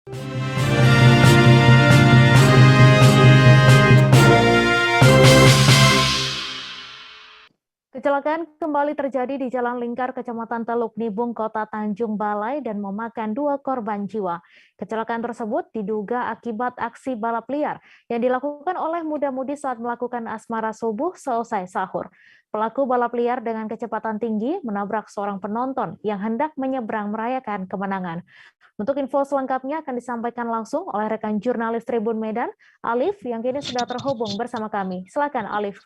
Kecelakaan kembali terjadi di Jalan Lingkar, Kecamatan Teluk Nibung, Kota Tanjung Balai dan memakan 2 korban jiwa. Kecelakaan tersebut diduga akibat aksi balap liar yang dilakukan oleh muda-mudi saat melakukan asmara subuh selesai sahur. Pelaku balap liar dengan kecepatan tinggi menabrak seorang penonton yang hendak menyeberang merayakan kemenangan. Untuk info selengkapnya akan disampaikan langsung oleh rekan jurnalis Tribun Medan, Alif, yang kini sudah terhubung bersama kami. Silakan, Alif.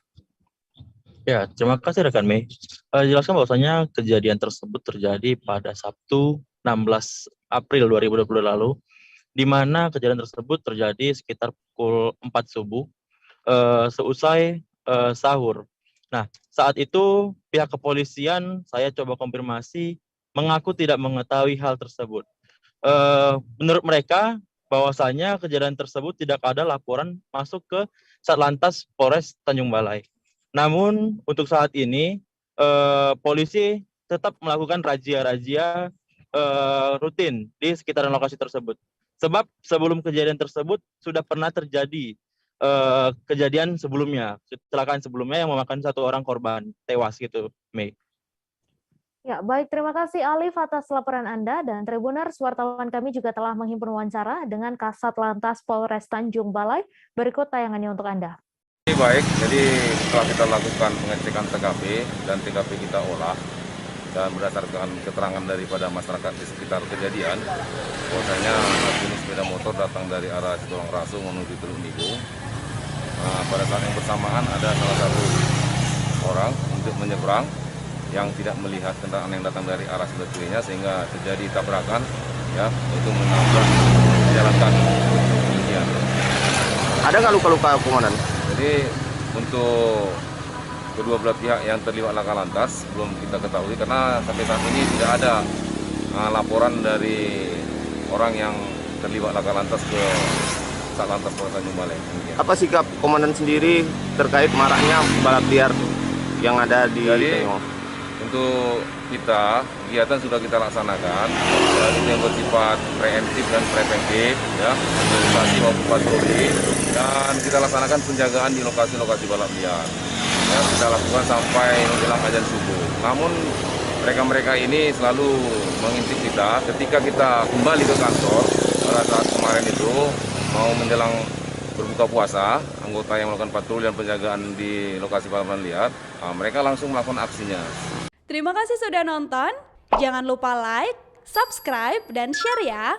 Ya, terima kasih rekan Mei. Jelaskan bahwasanya kejadian tersebut terjadi pada Sabtu 16 April 2020 lalu, di mana kejadian tersebut terjadi sekitar pukul 4 subuh, seusai sahur. Nah, saat itu pihak kepolisian, saya coba konfirmasi, mengaku tidak mengetahui hal tersebut. Menurut mereka, bahwasanya kejadian tersebut tidak ada laporan masuk ke Satlantas Polres Tanjung Balai. Namun untuk saat ini polisi tetap melakukan razia-razia rutin di sekitaran lokasi tersebut. Sebab sebelum kejadian tersebut sudah pernah terjadi kejadian sebelumnya, kecelakaan sebelumnya yang memakan 1 orang korban tewas gitu, Mei. Ya, baik. Terima kasih Alif atas laporan Anda dan Tribuners, wartawan kami juga telah menghimpun wawancara dengan Kasat Lantas Polres Tanjung Balai. Berikut tayangannya untuk Anda. Baik, jadi setelah kita lakukan pengecekan TKP dan TKP kita olah dan berdasarkan keterangan daripada masyarakat di sekitar kejadian, bahwasanya jenis sepeda motor datang dari arah Situlang Rasu menuju Teluk Nibung. Pada saat yang bersamaan ada salah satu orang untuk menyeberang yang tidak melihat kendaraan yang datang dari arah sebelah kirinya sehingga terjadi tabrakan, ya, itu menabrak jalan kaki. Demikian. Ada nggak luka-luka, Komandan? Jadi untuk kedua belah pihak yang terlibat laka lantas belum kita ketahui karena sampai saat ini tidak ada laporan dari orang yang terlibat laka lantas ke Satlantas Polres Tanjung Balai. Apa sikap Komandan sendiri terkait maraknya balap liar yang ada di Tengok? Untuk kita, kegiatan sudah kita laksanakan, itu yang bersifat preemptif dan preventif, ya, mobilisasi maupun patroli, dan kita laksanakan penjagaan di lokasi-lokasi balap liar. Ya, kita lakukan sampai menjelang azan subuh. Namun mereka-mereka ini selalu mengintip kita ketika kita kembali ke kantor pada saat kemarin itu mau menjelang berbuka puasa, anggota yang melakukan patroli dan penjagaan di lokasi balapan liar, mereka langsung melakukan aksinya. Terima kasih sudah nonton. Jangan lupa like, subscribe, dan share ya.